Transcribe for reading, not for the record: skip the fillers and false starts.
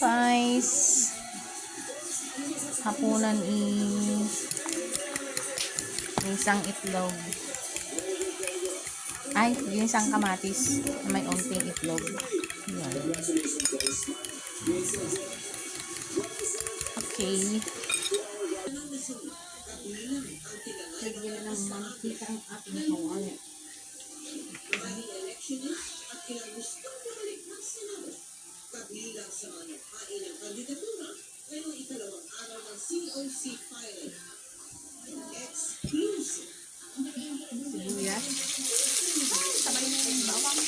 guys, hapunan isang itlog. Ay, isang kamatis na may unting itlog. Yan. Okay. Lagyan ng mantika ang ating kawan. Sibuyas. Sabay na yung bawang.